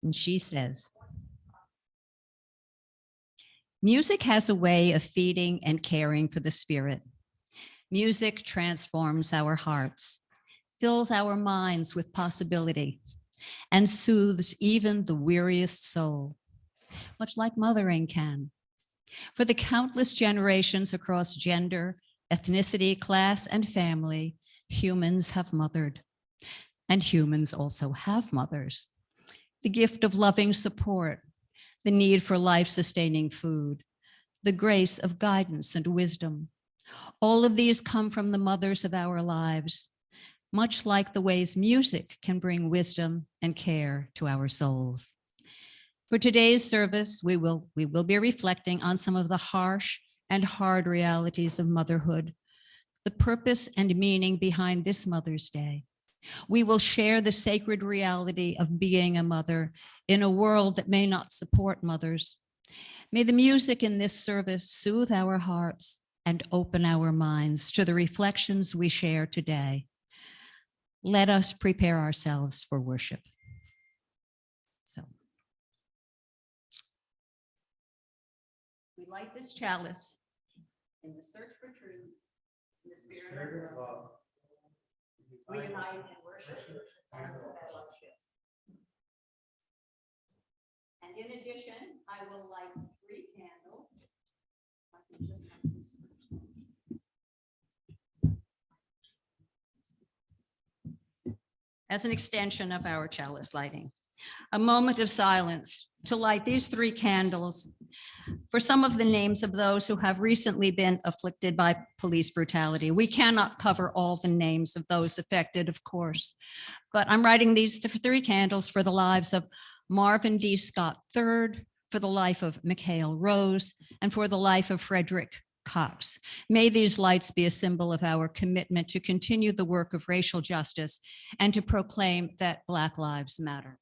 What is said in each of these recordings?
And she says, music has a way of feeding and caring for the spirit. Music transforms our hearts, fills our minds with possibility, and soothes even the weariest soul, much like mothering can. For the countless generations across gender, ethnicity, class, and family, humans have mothered, and humans also have mothers. The gift of loving support, the need for life-sustaining food, the grace of guidance and wisdom. All of these come from the mothers of our lives, much like the ways music can bring wisdom and care to our souls. For today's service, we will be reflecting on some of the harsh and hard realities of motherhood, the purpose and meaning behind this Mother's Day. We will share the sacred reality of being a mother in a world that may not support mothers. May the music in this service soothe our hearts and open our minds to the reflections we share today. Let us prepare ourselves for worship. So, we light this chalice in the search for truth, in the spirit of love. We unite in worship and fellowship. And in addition, I will light 3 candles. As an extension of our chalice lighting, a moment of silence to light these 3 candles for some of the names of those who have recently been afflicted by police brutality. We cannot cover all the names of those affected, of course, but I'm writing these 3 candles for the lives of Marvin D. Scott III, for the life of Mikhail Rose, and for the life of Frederick Cox. May these lights be a symbol of our commitment to continue the work of racial justice and to proclaim that Black lives matter.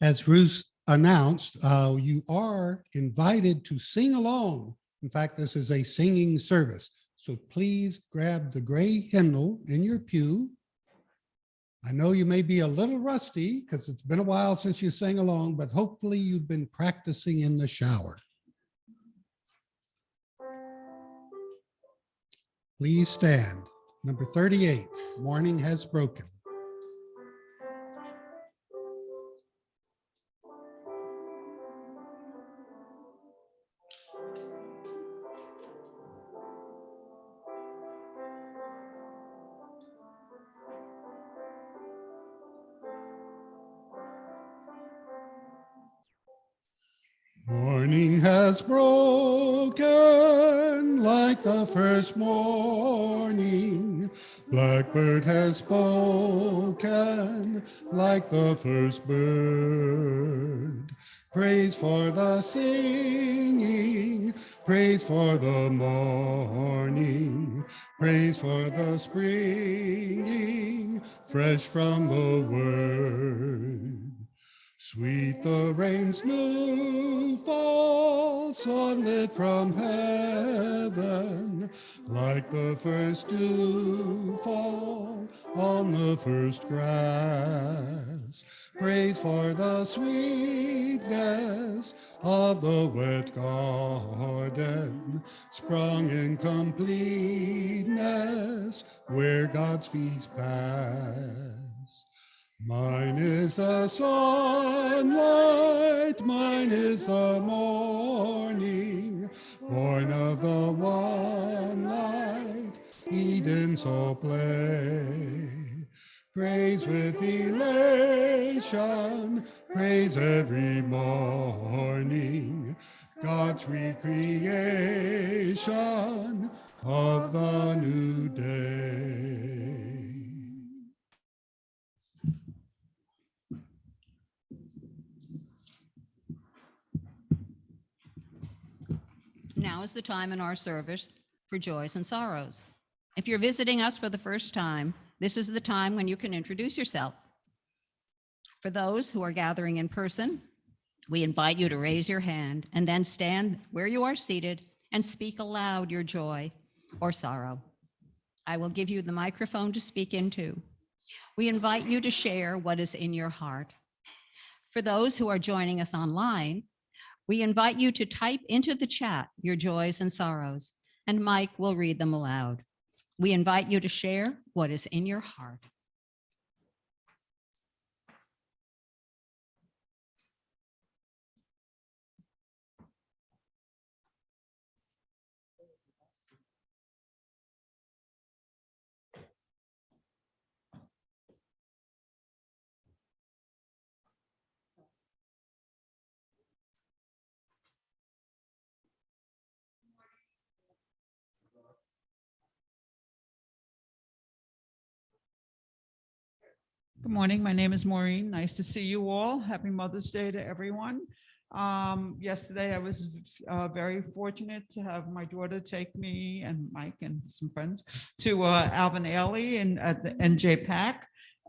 As Ruth announced, you are invited to sing along. In fact, this is a singing service. So please grab the gray hymnal in your pew. I know you may be a little rusty because it's been a while since you sang along, but hopefully you've been practicing in the shower. Please stand. Number 38, Morning Has Broken. Morning has broken like the first morning. Blackbird has spoken like the first bird. Praise for the singing, praise for the morning, praise for the springing, fresh from the word. Sweet the rain's new fall, sunlit from heaven, like the first dew fall on the first grass. Praise for the sweetness of the wet garden, sprung in completeness where God's feet pass. Mine is the sunlight, mine is the morning, born of the one light, Eden so play. Praise with elation praise every morning. God's recreation of the new day. Now is the time in our service for joys and sorrows. If you're visiting us for the first time, this is the time when you can introduce yourself. For those who are gathering in person, we invite you to raise your hand and then stand where you are seated and speak aloud your joy or sorrow. I will give you the microphone to speak into. We invite you to share what is in your heart. For those who are joining us online, we invite you to type into the chat your joys and sorrows, and Mike will read them aloud. We invite you to share what is in your heart. Good morning. My name is Maureen. Nice to see you all. Happy Mother's Day to everyone. Yesterday, I was very fortunate to have my daughter take me and Mike and some friends to Alvin Ailey at the NJ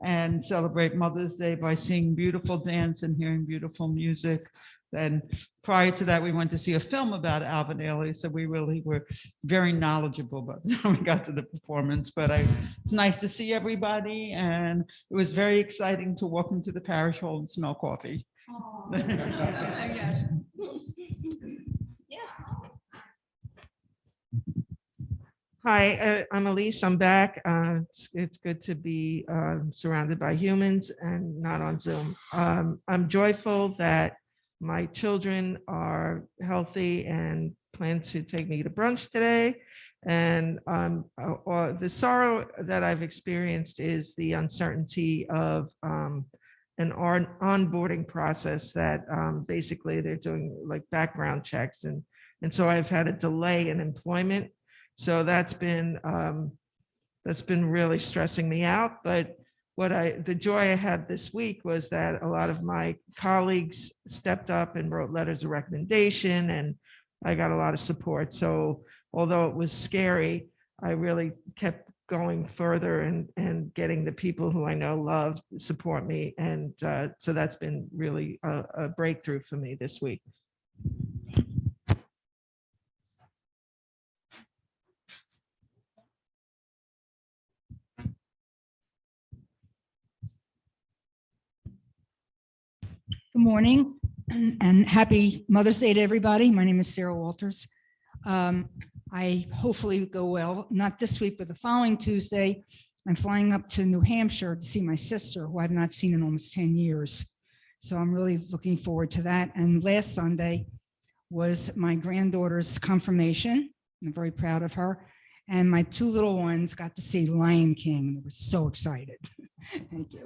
and celebrate Mother's Day by seeing beautiful dance and hearing beautiful music. Then prior to that, we went to see a film about Alvin Ailey, so we really were very knowledgeable by the time we got to the performance. But it's nice to see everybody, and it was very exciting to walk into the parish hall and smell coffee. Yes. Hi, I'm Elise. I'm back. It's good to be surrounded by humans and not on Zoom. I'm joyful that my children are healthy and plan to take me to brunch today. And the sorrow that I've experienced is the uncertainty of an onboarding process that basically they're doing like background checks. And so I've had a delay in employment. So that's been really stressing me out. But the joy I had this week was that a lot of my colleagues stepped up and wrote letters of recommendation, and I got a lot of support. So although it was scary, I really kept going further and getting the people who I know love support me. And so that's been really a breakthrough for me this week. Good morning and happy Mother's Day to everybody. My name is Sarah Walters. I hopefully go well, not this week, but the following Tuesday, I'm flying up to New Hampshire to see my sister, who I've not seen in almost 10 years. So I'm really looking forward to that. And last Sunday was my granddaughter's confirmation. I'm very proud of her. And my two little ones got to see Lion King. They were so excited. Thank you.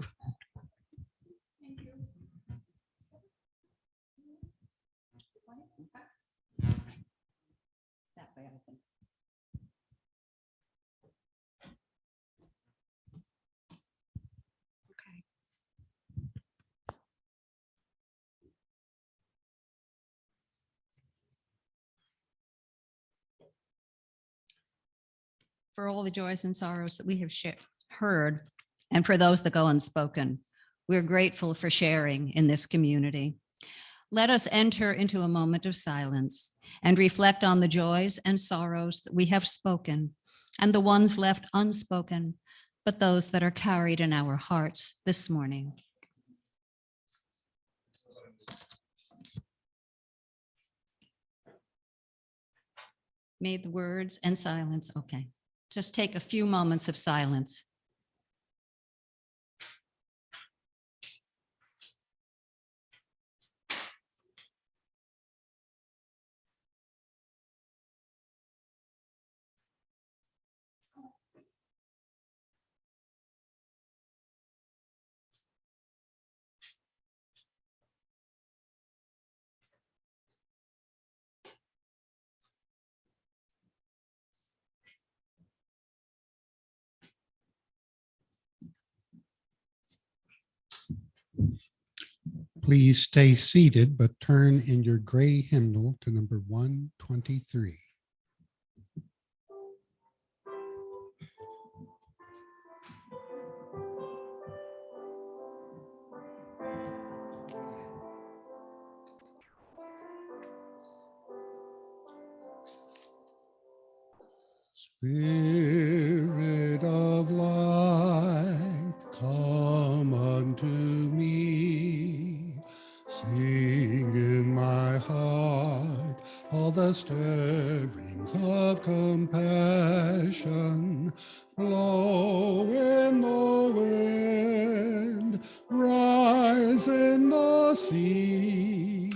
For all the joys and sorrows that we have heard, and for those that go unspoken, we're grateful for sharing in this community. Let us enter into a moment of silence and reflect on the joys and sorrows that we have spoken and the ones left unspoken, but those that are carried in our hearts this morning. May the words and silence, okay. Just take a few moments of silence. Please stay seated, but turn in your gray hymnal to number 123. Spirit of life, come unto me. Sing in my heart all the stirrings of compassion. Blow in the wind, rise in the sea.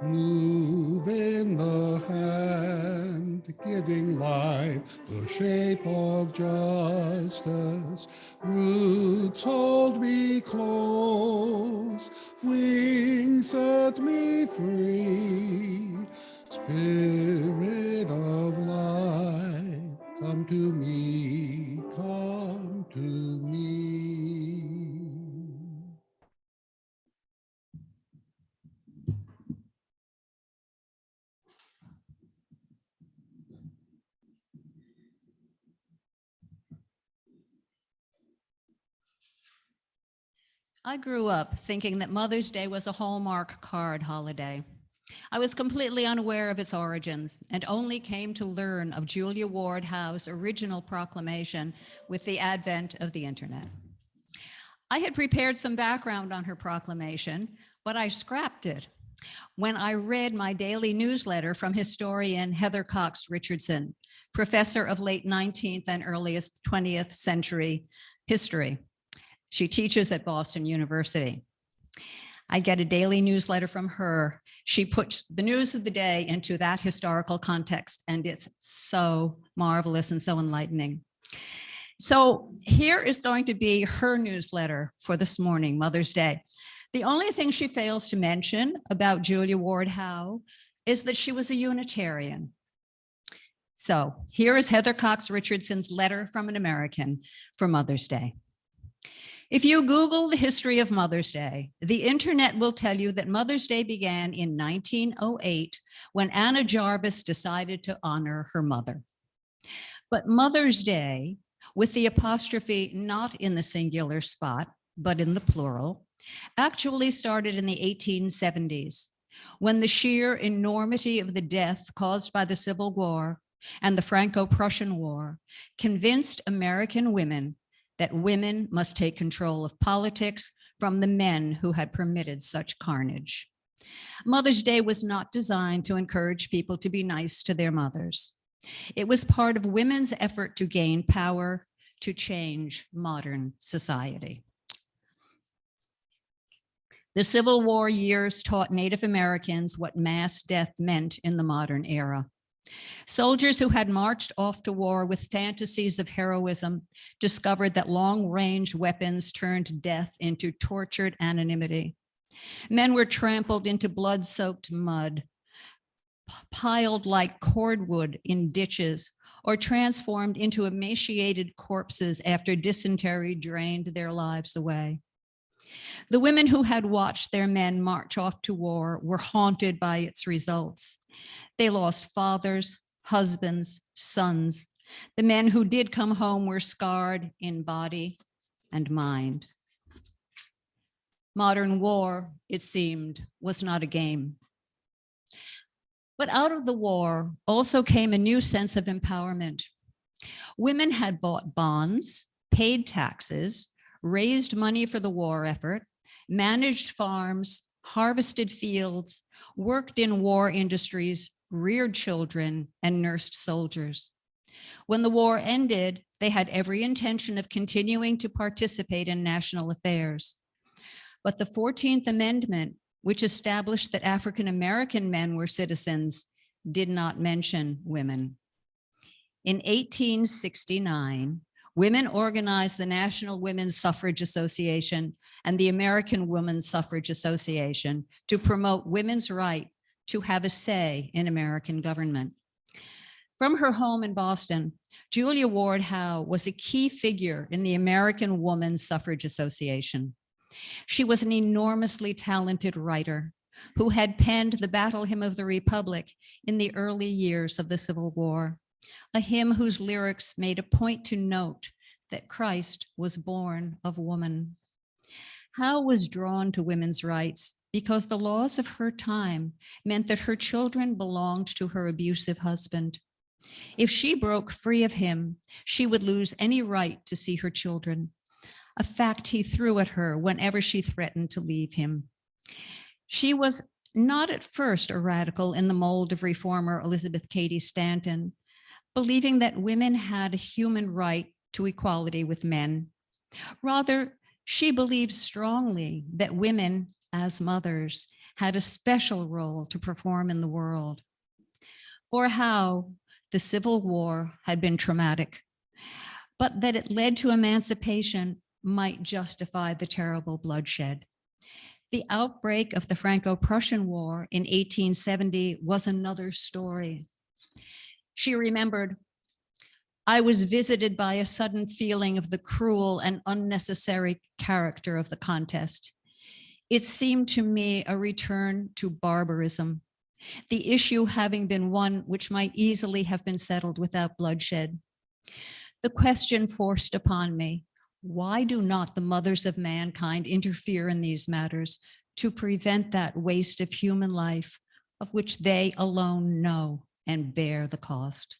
Move in the hand, giving life the shape of justice. Roots hold me close, wings set me free. Spirit of life, come to me, come to me. I grew up thinking that Mother's Day was a Hallmark card holiday. I was completely unaware of its origins and only came to learn of Julia Ward Howe's original proclamation with the advent of the internet. I had prepared some background on her proclamation, but I scrapped it when I read my daily newsletter from historian Heather Cox Richardson, professor of late 19th and earliest 20th century history. She teaches at Boston University. I get a daily newsletter from her. She puts the news of the day into that historical context, and it's so marvelous and so enlightening. So here is going to be her newsletter for this morning, Mother's Day. The only thing she fails to mention about Julia Ward Howe is that she was a Unitarian. So here is Heather Cox Richardson's letter from an American for Mother's Day. If you Google the history of Mother's Day, the internet will tell you that Mother's Day began in 1908 when Anna Jarvis decided to honor her mother. But Mother's Day, with the apostrophe not in the singular spot, but in the plural, actually started in the 1870s, when the sheer enormity of the death caused by the Civil War and the Franco-Prussian War convinced American women that women must take control of politics from the men who had permitted such carnage. Mother's Day was not designed to encourage people to be nice to their mothers. It was part of women's effort to gain power to change modern society. The Civil War years taught Native Americans what mass death meant in the modern era. Soldiers who had marched off to war with fantasies of heroism discovered that long-range weapons turned death into tortured anonymity. Men were trampled into blood-soaked mud, piled like cordwood in ditches, or transformed into emaciated corpses after dysentery drained their lives away. The women who had watched their men march off to war were haunted by its results. They lost fathers, husbands, sons. The men who did come home were scarred in body and mind. Modern war, it seemed, was not a game. But out of the war also came a new sense of empowerment. Women had bought bonds, paid taxes, raised money for the war effort, managed farms, harvested fields, worked in war industries, reared children, and nursed soldiers. When the war ended, they had every intention of continuing to participate in national affairs. But the 14th Amendment, which established that African-American men were citizens, did not mention women. In 1869, women organized the National Women's Suffrage Association and the American Women's Suffrage Association to promote women's right to have a say in American government. From her home in Boston, Julia Ward Howe was a key figure in the American Women's Suffrage Association. She was an enormously talented writer who had penned the Battle Hymn of the Republic in the early years of the Civil War, a hymn whose lyrics made a point to note that Christ was born of woman. Howe was drawn to women's rights because the laws of her time meant that her children belonged to her abusive husband. If she broke free of him, she would lose any right to see her children, a fact he threw at her whenever she threatened to leave him. She was not at first a radical in the mold of reformer Elizabeth Cady Stanton, believing that women had a human right to equality with men. Rather, she believed strongly that women, as mothers, had a special role to perform in the world. For Howe, the Civil War had been traumatic, but that it led to emancipation might justify the terrible bloodshed. The outbreak of the Franco-Prussian War in 1870 was another story. She remembered, "I was visited by a sudden feeling of the cruel and unnecessary character of the contest. It seemed to me a return to barbarism, the issue having been one which might easily have been settled without bloodshed. The question forced upon me, why do not the mothers of mankind interfere in these matters to prevent that waste of human life of which they alone know and bear the cost?"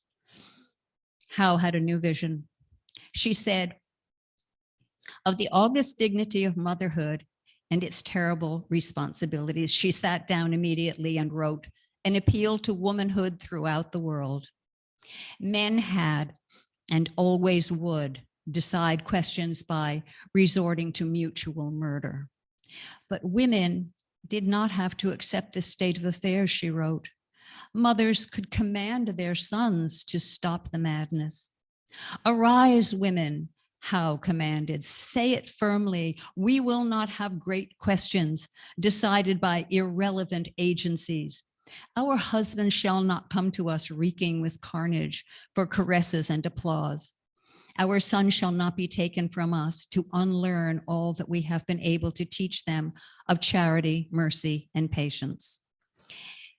Howe had a new vision. She said, "Of the august dignity of motherhood and its terrible responsibilities," she sat down immediately and wrote an appeal to womanhood throughout the world. Men had and always would decide questions by resorting to mutual murder. But women did not have to accept this state of affairs, she wrote. Mothers could command their sons to stop the madness. "Arise, women," Howe commanded. "Say it firmly. We will not have great questions decided by irrelevant agencies. Our husbands shall not come to us reeking with carnage for caresses and applause. Our sons shall not be taken from us to unlearn all that we have been able to teach them of charity, mercy, and patience."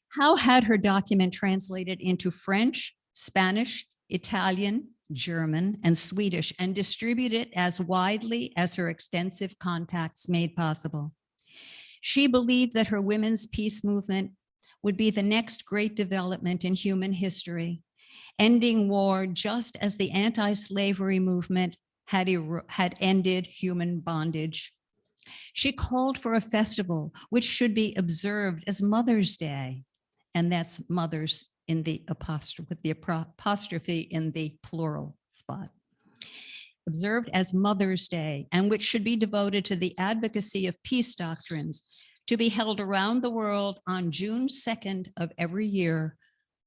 Howe had her document translated into French, Spanish, Italian, German, and Swedish, and distributed as widely as her extensive contacts made possible. She believed that her women's peace movement would be the next great development in human history, ending war just as the anti-slavery movement had ended human bondage. She called for a festival which should be observed as Mother's Day, and that's mothers in the apostrophe, with the apostrophe in the plural spot. Observed as Mother's Day, and which should be devoted to the advocacy of peace doctrines, to be held around the world on June 2nd of every year,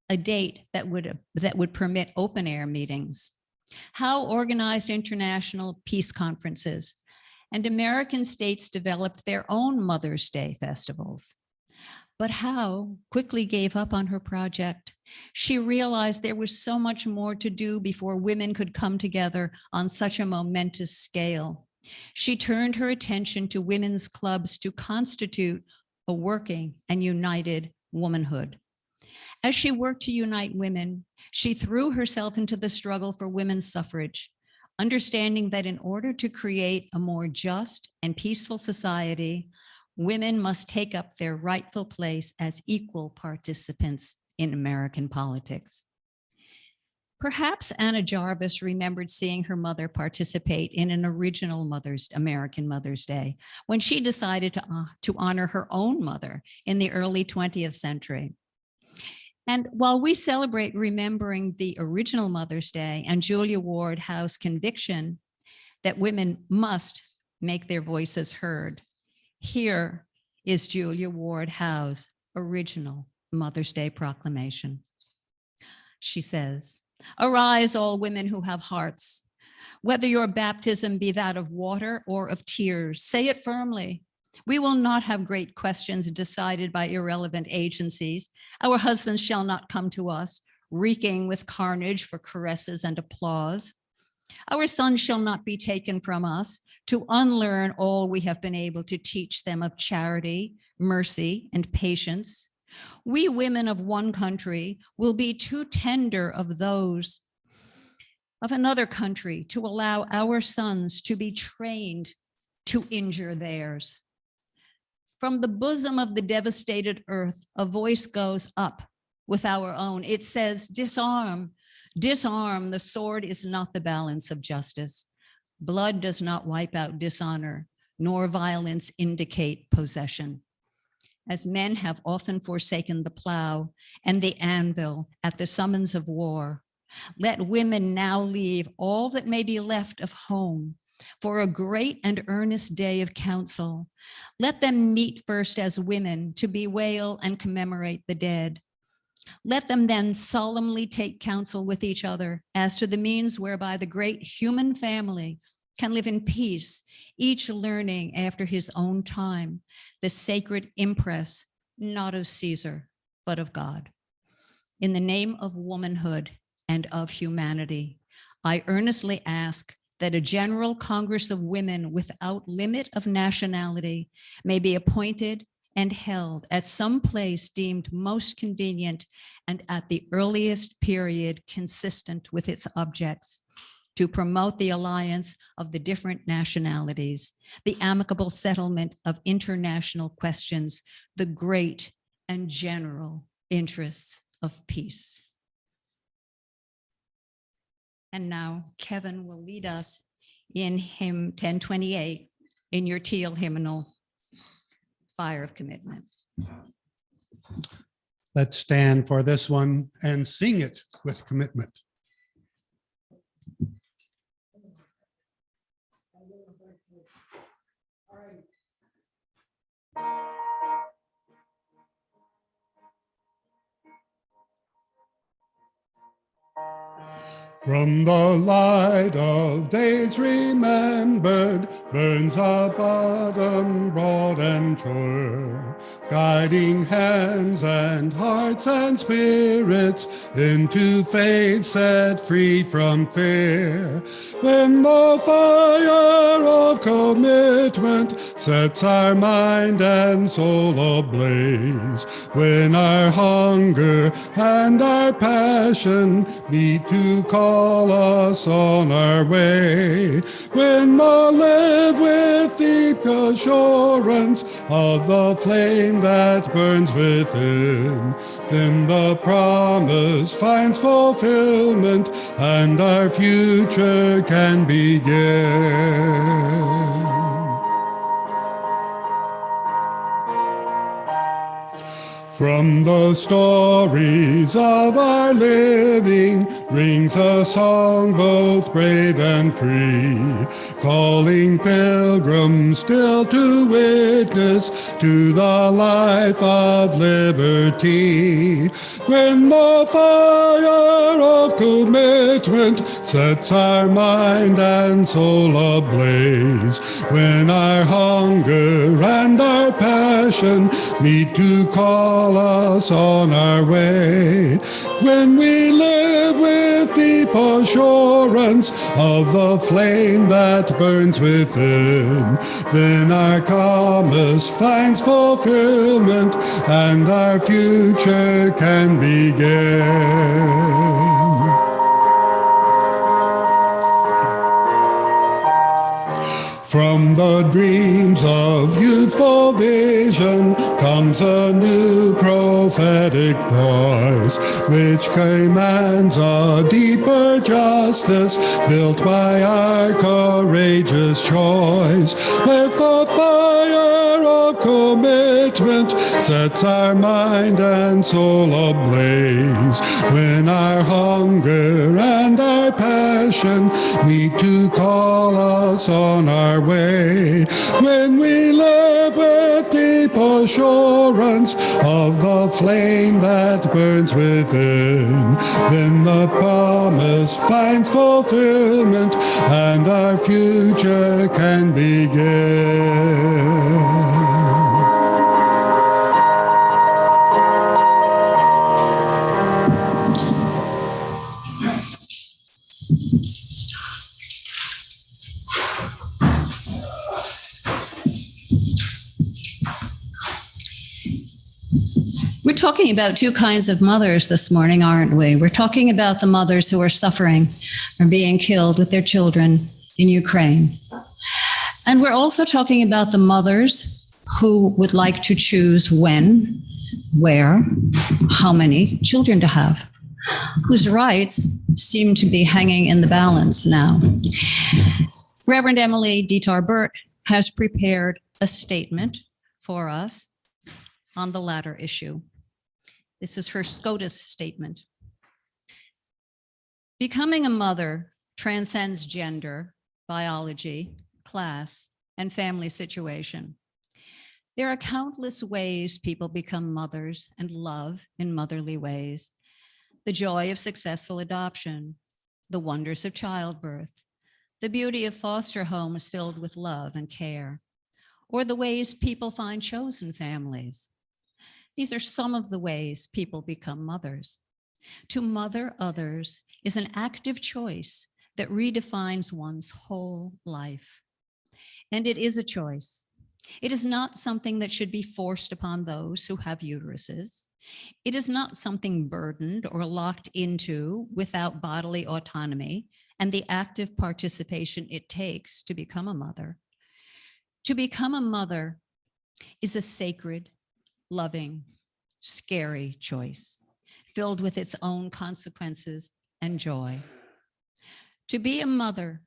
a date that would permit open air meetings. Howe organized international peace conferences, and American states developed their own Mother's Day festivals. But Howe quickly gave up on her project. She realized there was so much more to do before women could come together on such a momentous scale. She turned her attention to women's clubs to constitute a working and united womanhood. As she worked to unite women, she threw herself into the struggle for women's suffrage, understanding that in order to create a more just and peaceful society, women must take up their rightful place as equal participants in American politics. Perhaps Anna Jarvis remembered seeing her mother participate in an original American Mother's Day when she decided to honor her own mother in the early 20th century. And while we celebrate remembering the original Mother's Day and Julia Ward Howe's conviction that women must make their voices heard, here is Julia Ward Howe's original Mother's Day proclamation. She says, "Arise, all women who have hearts. Whether your baptism be that of water or of tears, say it firmly. We will not have great questions decided by irrelevant agencies. Our husbands shall not come to us reeking with carnage for caresses and applause. Our sons shall not be taken from us to unlearn all we have been able to teach them of charity, mercy, and patience. We women of one country will be too tender of those of another country to allow our sons to be trained to injure theirs. From the bosom of the devastated earth, a voice goes up with our own. It says, disarm, disarm. The sword is not the balance of justice. Blood does not wipe out dishonor, nor violence indicate possession. As men have often forsaken the plow and the anvil at the summons of war, let women now leave all that may be left of home for a great and earnest day of council. Let them meet first as women to bewail and commemorate the dead. Let them then solemnly take counsel with each other as to the means whereby the great human family can live in peace, each learning after his own time the sacred impress, not of Caesar, but of God. In the name of womanhood and of humanity, I earnestly ask that a general Congress of Women without limit of nationality may be appointed and held at some place deemed most convenient and at the earliest period consistent with its objects, to promote the alliance of the different nationalities, the amicable settlement of international questions, the great and general interests of peace. And now Kevin will lead us in hymn 1028 in your teal hymnal, Fire of Commitment. Let's stand for this one and sing it with commitment. From the light of days remembered burns a bottom broad and sure, guiding hands and hearts and spirits into faith set free from fear. When the fire of commitment sets our mind and soul ablaze, when our hunger and our passion meet to call us on our way, when we'll live with deep assurance of the flame that burns within, then the promise finds fulfillment and our future can begin. From the stories of our living rings a song both brave and free, calling pilgrims still to witness to the life of liberty. When the fire of commitment sets our mind and soul ablaze, when our hunger and our passion meet to call us on our way, when we live with deep assurance of the flame that burns within, then our promise finds fulfillment and our future can begin. From the dreams of youthful vision comes a new prophetic voice, which commands a deeper justice built by our courageous choice. With the fire of commitment sets our mind and soul ablaze, when our hunger and our passion meet to call us on our way, when we live with deep assurance of the flame that burns within, then the promise finds fulfillment and our future can begin. We're talking about two kinds of mothers this morning, aren't we? We're talking about the mothers who are suffering or being killed with their children in Ukraine. And we're also talking about the mothers who would like to choose when, where, how many children to have, whose rights seem to be hanging in the balance now. Reverend Emily Dietar-Burt has prepared a statement for us on the latter issue. This is her SCOTUS statement. Becoming a mother transcends gender, biology, class, and family situation. There are countless ways people become mothers and love in motherly ways. The joy of successful adoption, the wonders of childbirth, the beauty of foster homes filled with love and care, or the ways people find chosen families. These are some of the ways people become mothers. To mother others is an active choice that redefines one's whole life. And it is a choice. It is not something that should be forced upon those who have uteruses. It is not something burdened or locked into without bodily autonomy and the active participation it takes to become a mother. To become a mother is a sacred, loving, scary choice, filled with its own consequences and joy. To be a mother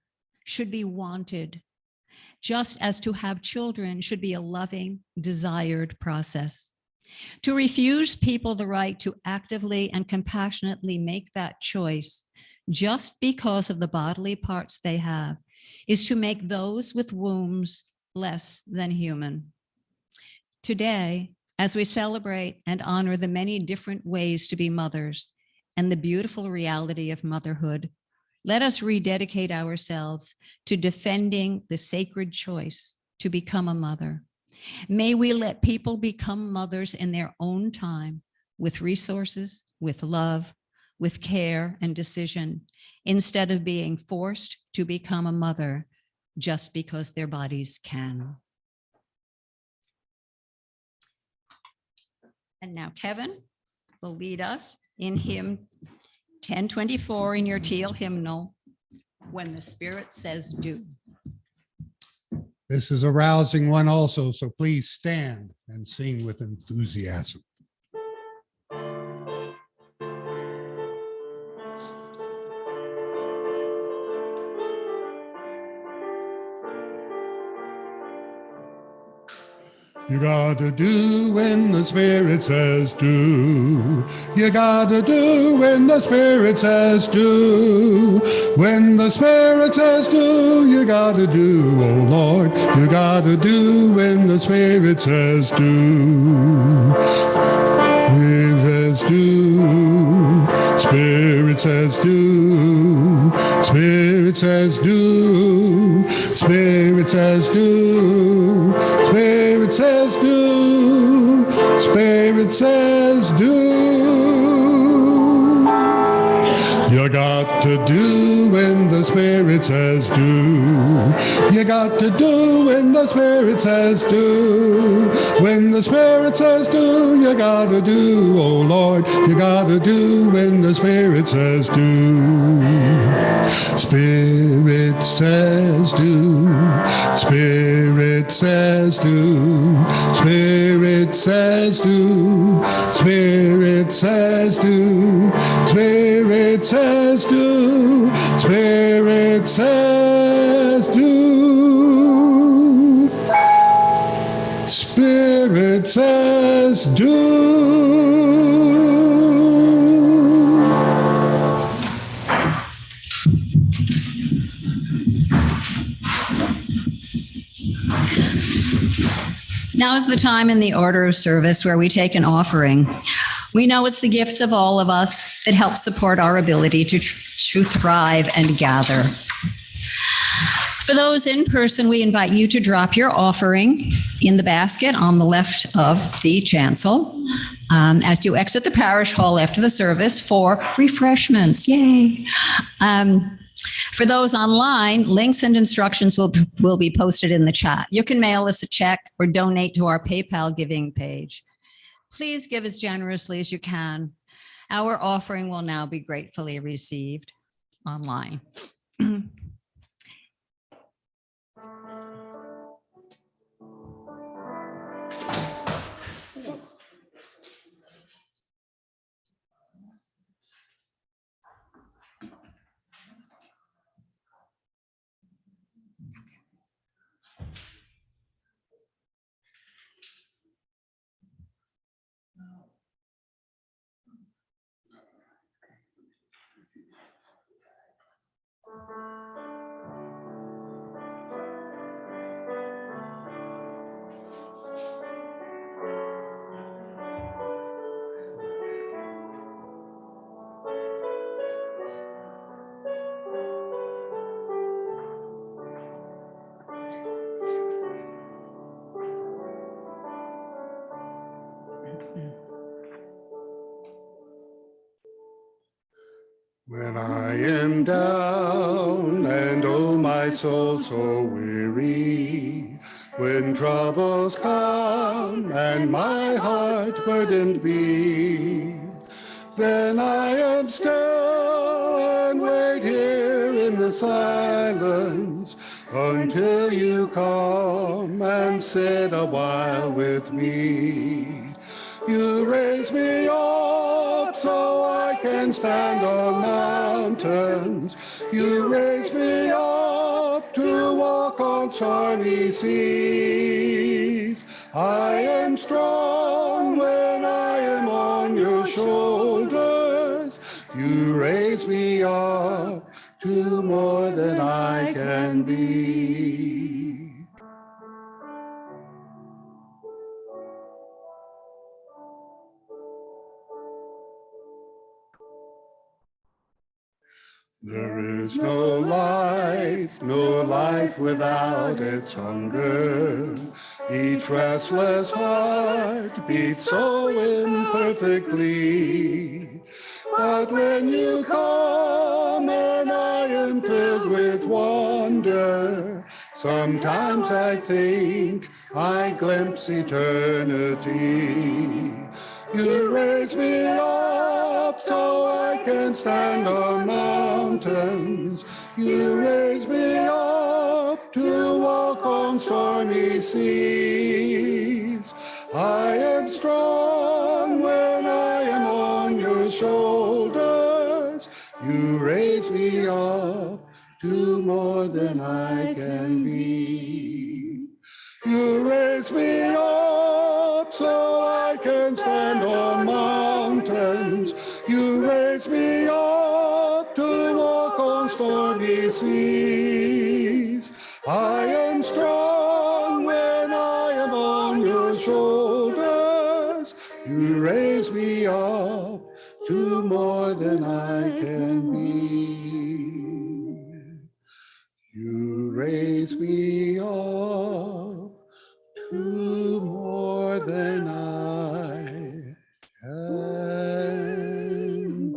should be wanted, just as to have children should be a loving, desired process. To refuse people the right to actively and compassionately make that choice just because of the bodily parts they have is to make those with wombs less than human. Today, as we celebrate and honor the many different ways to be mothers and the beautiful reality of motherhood, let us rededicate ourselves to defending the sacred choice to become a mother. May we let people become mothers in their own time, with resources, with love, with care and decision, instead of being forced to become a mother just because their bodies can. And now Kevin will lead us in hymn 1024 in your teal hymnal, When the Spirit Says Do. This is a rousing one also, so please stand and sing with enthusiasm. You gotta do when the Spirit says do. You gotta do when the Spirit says do. When the Spirit says do, you gotta do, oh Lord. You gotta do when the Spirit says do. Spirit says do. Spirit says do. Spirit says do. Spirit says do. Spirit says do. Spirit says do. You got to do when the Spirit says do. You got to do when the Spirit says do. When the Spirit says do, you gotta do, oh Lord. You gotta do when the Spirit says do. Spirit says do. Spirit says do. Spirit says do. Spirit says do. Spirit says do. Spirit says do. Spirit says do. Now is the time in the order of service where we take an offering. We know it's the gifts of all of us that help support our ability to thrive and gather. For those in person, we invite you to drop your offering in the basket on the left of the chancel as you exit the parish hall after the service for refreshments. Yay! For those online, links and instructions will be posted in the chat. You can mail us a check or donate to our PayPal giving page. Please give as generously as you can. Our offering will now be gratefully received online. When I am down and oh my soul so weary, when troubles come and my heart burdened be, then I am still and wait here in the silence until you come and sit a while with me. You raise me up so I can stand on mountains. You raise me up to walk on stormy seas. I am strong when I am on your shoulders. You raise me up to more than I can be. There is no life without its hunger. Each restless heart beats so imperfectly. But when you come and I am filled with wonder, sometimes I think I glimpse eternity. You raise me up so I can stand on mountains. You raise me up to walk on stormy seas. I am strong when I am on your shoulders. You raise me up to more than I can be. You raise me up so I can stand on mountains. You raise me up to walk on stormy seas. I am strong when I am on your shoulders. You raise me up to more than I can be. You raise me up to more than I can be.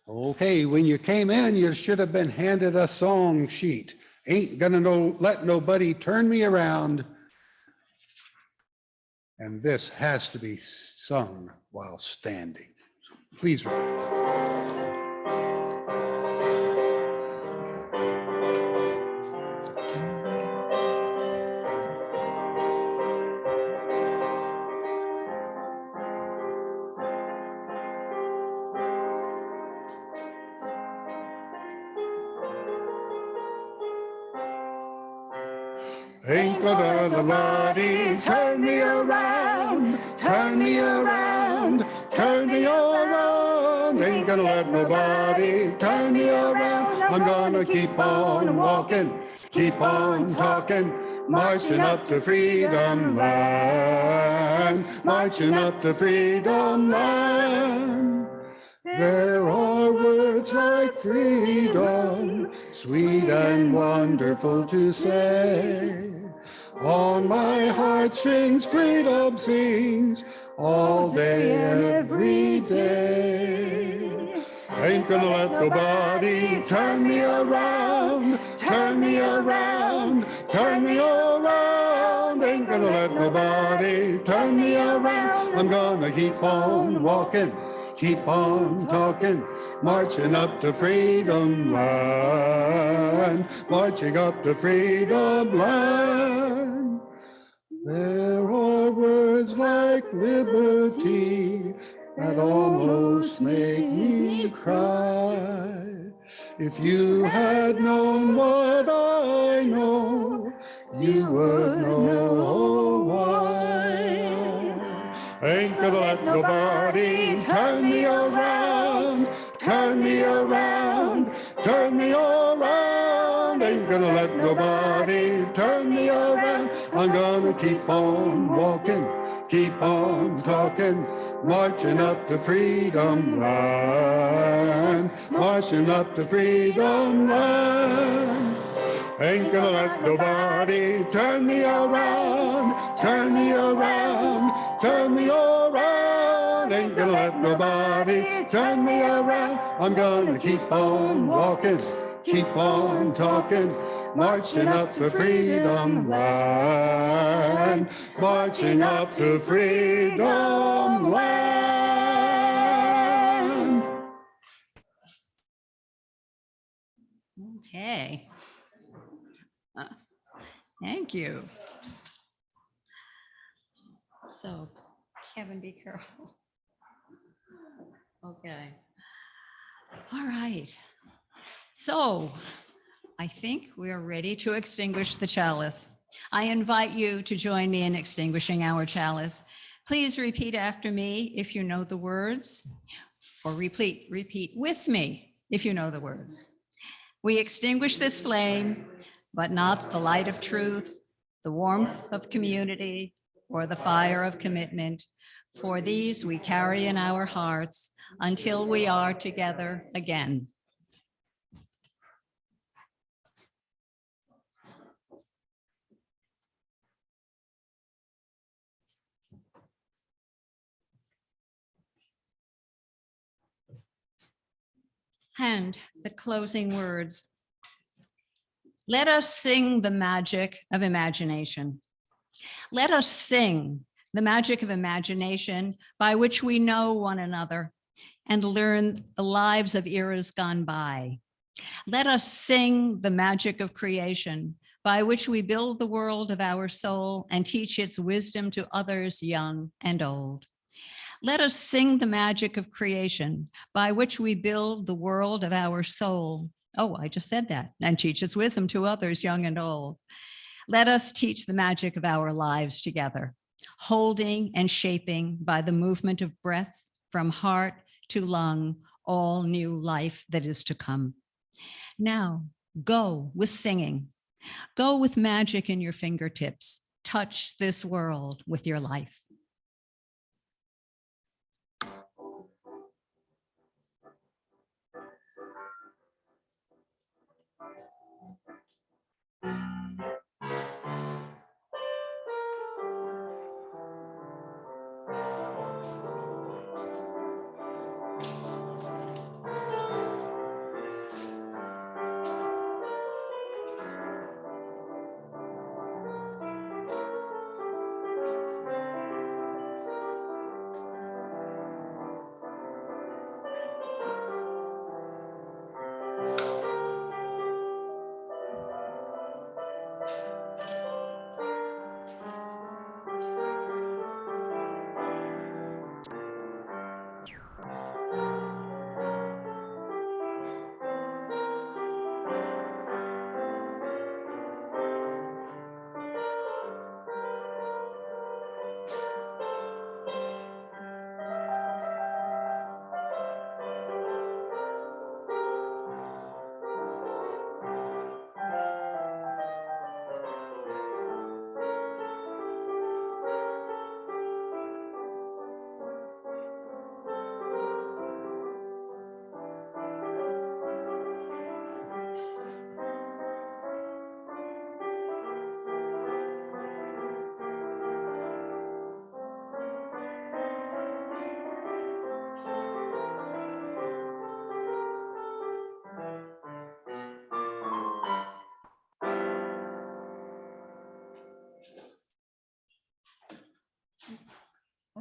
Okay, when you came in, you should have been handed a song sheet. Ain't gonna let nobody turn me around. And this has to be sung while standing. Please rise. Ain't gonna let nobody turn me around, turn me around, turn me around. Ain't gonna let nobody turn me around. I'm gonna keep on walking, keep on talking, marching up to freedom land, marching up to freedom land. There are words like freedom, sweet and wonderful to say. On my heartstrings, freedom sings all day and every day. Ain't gonna let nobody turn me around, turn me around, turn me around. Ain't gonna let nobody turn me around. I'm gonna keep on walking, keep on talking, marching up to freedom land, marching up to freedom land. There are words like liberty that almost make me cry. If you had known what I know, you would know why. Ain't gonna let nobody turn me around, turn me around, turn me around. Ain't gonna let nobody turn me around. I'm gonna keep on walking, keep on talking, marching up to freedom land, marching up to freedom land. Ain't gonna let nobody turn me around, turn me around, turn me around. Ain't gonna let nobody turn me around. I'm gonna keep on walking, keep on talking, marching up to freedom land, marching up to freedom land. Okay. Thank you. So, Kevin, be careful. Okay. All right. So, I think we are ready to extinguish the chalice. I invite you to join me in extinguishing our chalice. Please repeat after me if you know the words, or repeat with me if you know the words. We extinguish this flame, but not the light of truth, the warmth of community, or the fire of commitment. For these we carry in our hearts until we are together again. And the closing words. Let us sing the magic of imagination. Let us sing the magic of imagination by which we know one another and learn the lives of eras gone by. Let us sing the magic of creation by which we build the world of our soul and teach its wisdom to others young and old. Let us sing the magic of creation by which we build the world of our soul. Oh, I just said that. And teach its wisdom to others young and old. Let us teach the magic of our lives together, holding and shaping by the movement of breath from heart to lung, all new life that is to come. Now, go with singing. Go with magic in your fingertips. Touch this world with your life.